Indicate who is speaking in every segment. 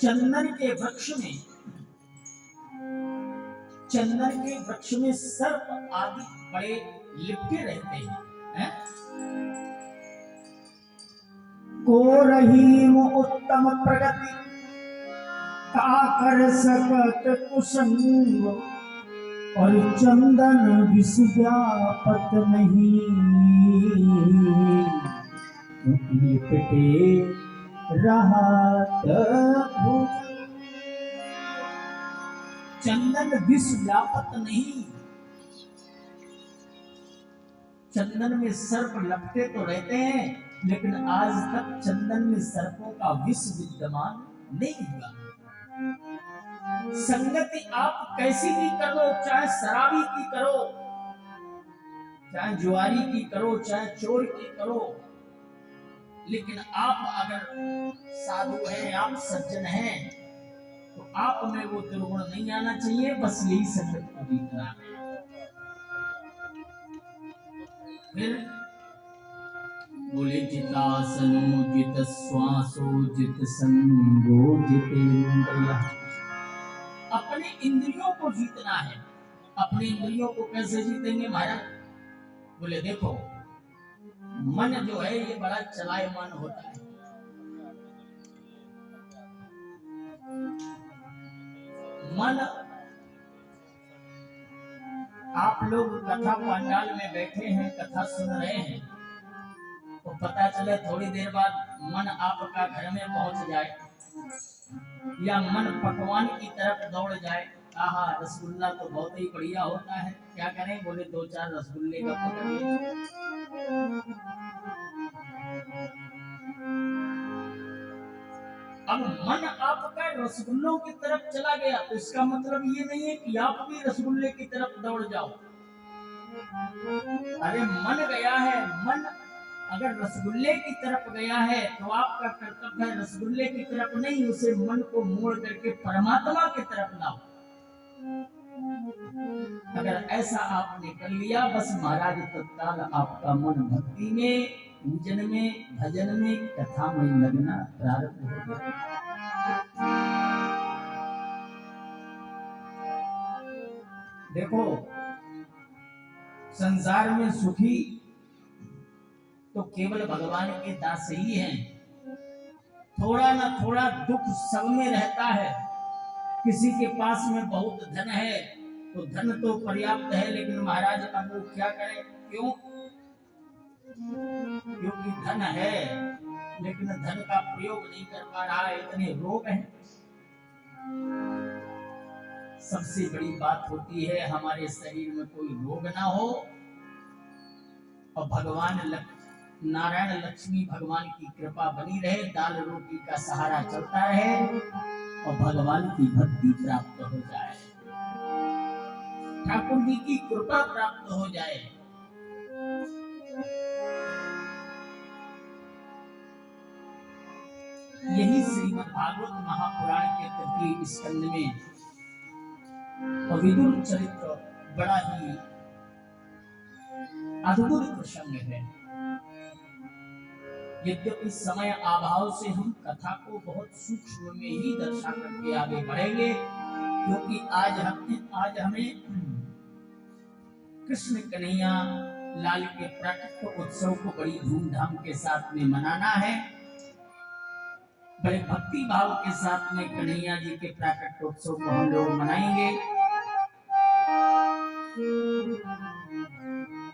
Speaker 1: चंदन के वृक्ष में, चंदन के वृक्ष में सर्प आदि बड़े लिपटे रहते हैं? को रहीम उत्तम प्रगति का कर सकत कुसंग, और चंदन विष व्यापत नहीं, क्योंकि लिपटे रहत भुज। चंदन विष व्यापत नहीं, चंदन में सर्प लपटे तो रहते हैं, लेकिन आज तक चंदन में सर्पों का विष विद्यमान नहीं हुआ। संगति आप कैसी भी करो, चाहे शराबी की करो, चाहे जुआरी की करो, चाहे चोर की करो, लेकिन आप अगर साधु हैं, आप सज्जन हैं, तो आप में वो दुर्गुण नहीं आना चाहिए। बस यही संगत को जीतना है। फिर बोले जितासनो जित श्वासो जित संगो जितेंद्रिय। अपने इंद्रियों को जीतना है। अपने इंद्रियों को कैसे जीतेंगे महाराज? बोले देखो, मन जो है ये बड़ा चलायमान होता है। मन, आप लोग कथा पंडाल में बैठे हैं, कथा सुन रहे हैं, तो पता चले थोड़ी देर बाद मन आपका घर में पहुंच जाए, या मन पकवान की तरफ दौड़ जाए। आहा, रसगुल्ला तो बहुत ही बढ़िया होता है, क्या करें? बोले दो चार रसगुल्ले का पकड़ ले। अब मन आपका रसगुल्लों की तरफ चला गया, तो इसका मतलब ये नहीं है कि आप भी रसगुल्ले की तरफ दौड़ जाओ। अरे मन गया है, मन अगर रसगुल्ले की तरफ गया है, तो आपका कर्तव्य है रसगुल्ले की तरफ नहीं, उसे मन को मोड़ करके परमात्मा की तरफ लाओ। अगर ऐसा आपने कर लिया, बस महाराज तत्काल आपका मन भक्ति में, पूजन में, भजन में, कथा में लगना प्रारंभ हो गया। देखो, संसार में सुखी तो केवल भगवान के दास ही हैं। थोड़ा ना थोड़ा दुख सब में रहता है। किसी के पास में बहुत धन है, तो धन तो पर्याप्त है, लेकिन महाराज अब वो क्या करें? क्यों? क्योंकि धन है, लेकिन धन का प्रयोग नहीं कर पा रहा है, इतने रोग हैं। सबसे बड़ी बात होती है हमारे शरीर में कोई रोग ना हो, और भगवान नारायण लक्ष्मी भगवान की कृपा बनी रहे, दाल रोटी का सहारा चलता रहे, और भगवान की भक्ति प्राप्त हो जाए, ठाकुर जी की कृपा प्राप्त हो जाए। यही श्रीमद् भागवत महापुराण के तृतीय स्कंद में विदुर चरित्र बड़ा ही अद्भुत प्रसंग है। यद्यपि समय अभाव से हम कथा को बहुत सूक्ष्म में ही दर्शा करके आगे बढ़ेंगे, क्योंकि आज हमें कृष्ण कन्हैया लाल के प्राकट्य उत्सव को बड़ी धूमधाम के साथ में मनाना है। बड़े भक्ति भाव के साथ में कन्हैया जी के प्राकट्य उत्सव को हम लोग मनाएंगे।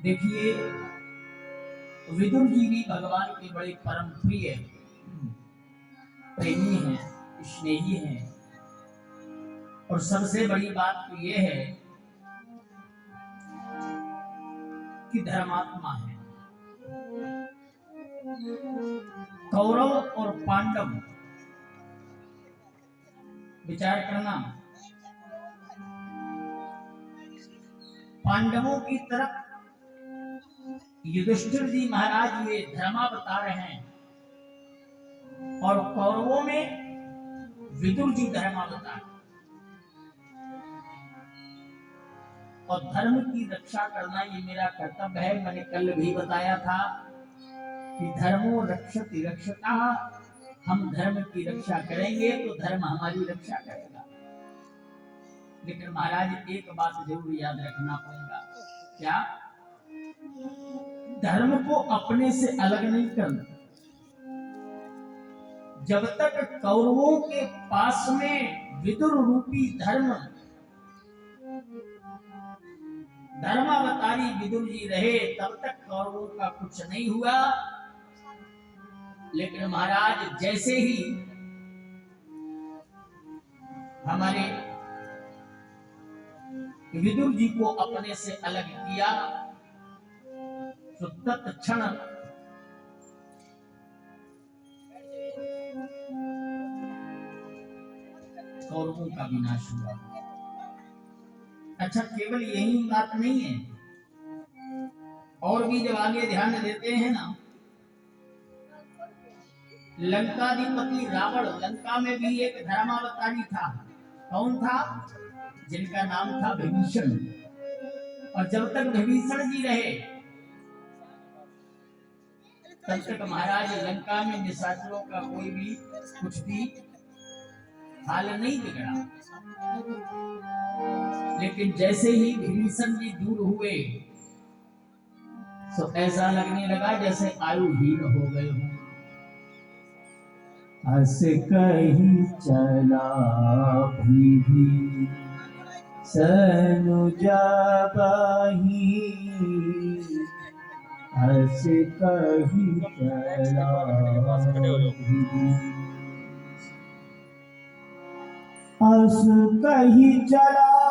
Speaker 1: देखिए, विदुर जी भी भगवान के बड़े परम प्रिय प्रेमी हैं, स्नेही हैं, और सबसे बड़ी बात तो यह है कि धर्मात्मा है। कौरव और पांडव, विचार करना, पांडवों की तरफ युधिष्ठिर जी महाराज ये धर्मावतार हैं, और कौरवों में विदुर जी धर्मावतार। और धर्म की रक्षा करना ये मेरा कर्तव्य है। मैंने कल भी बताया था कि धर्मो रक्षति रक्षता हम धर्म की रक्षा करेंगे तो धर्म हमारी रक्षा करेगा। लेकिन महाराज एक बात जरूर याद रखना पड़ेगा, क्या? धर्म को अपने से अलग नहीं करना। जब तक कौरवों के पास में विदुर रूपी धर्मावतारी विदुर जी रहे, तब तक कौरवों का कुछ नहीं हुआ। लेकिन महाराज जैसे ही हमारे विदुर जी को अपने से अलग किया, तो तत्क्षण कौरवों का विनाश हुआ। अच्छा, केवल यही बात नहीं है, और भी जब आगे ध्यान देते हैं ना, लंकाधिपति रावण, लंका में भी एक धर्मावतारी था। कौन था? जिनका नाम था विभीषण। और जब तक विभीषण जी रहे, तब तक महाराज लंका में निशाचरों का कोई भी कुछ भी हाल नहीं बिगड़ा। लेकिन जैसे ही विभीषण जी दूर हुए, तो ऐसा लगने लगा जैसे आयुहीन हो गए हों।
Speaker 2: हंस कहीं चला भी सनुजा बाही, हंस कहीं चला हंस कहीं चला